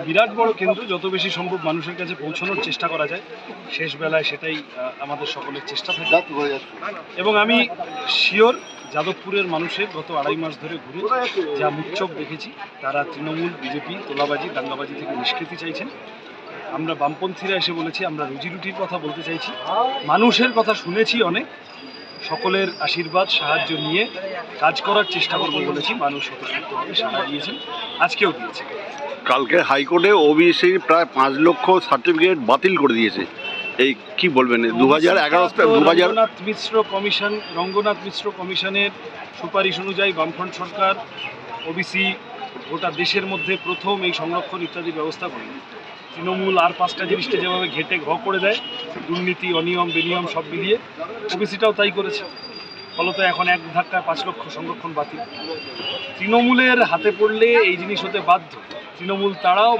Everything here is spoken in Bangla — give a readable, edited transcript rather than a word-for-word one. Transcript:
বিরাট বড় কেন্দ্র, যত বেশি সম্ভব মানুষের কাছে পৌঁছানোর চেষ্টা করা যায়, শেষ বেলায় সেটাই আমাদের সকলের চেষ্টা থাকে। এবং আমি শিওর যাদবপুরের মানুষের গত 2.5 মাস ধরে ঘুরে যা মুখ দেখেছি, তারা তৃণমূল, বিজেপি, তোলাবাজি, দাঙ্গাবাজি থেকে নিষ্কৃতি চাইছেন। আমরা বামপন্থীরা এসে বলেছি আমরা রুজি রুটির কথা বলতে চাইছি, মানুষের কথা শুনেছি অনেক, সকলের আশীর্বাদ সাহায্য নিয়ে কাজ করার চেষ্টা করবো বলেছি। মানুষ স্বতঃস্ফূর্তভাবে সাড়া দিয়েছেন, আজকেও দিয়েছে। কালকে হাইকোর্টে ওবিসির প্রায় 5 লক্ষ সার্টিফিকেট বাতিল করে দিয়েছে, এই কি বলবেন? 2011 রঙ্গনাথ মিশ্র কমিশনের সুপারিশ অনুযায়ী বামফ্রন্ট সরকার ওবিসি গোটা দেশের মধ্যে প্রথম এই সংরক্ষণ ইত্যাদি ব্যবস্থা করে। তৃণমূল আর 5টা জিনিসটা যেভাবে ঘেটে করে দেয়, দুর্নীতি, অনিয়ম, বেনিয়ম সব মিলিয়ে ওবিসিটাও তাই করেছে। ফলত এখন এক ধাক্কায় 5 লক্ষ সংরক্ষণ বাতিল। তৃণমূলের হাতে পড়লে এই জিনিস হতে বাধ্য। তৃণমূল তারাও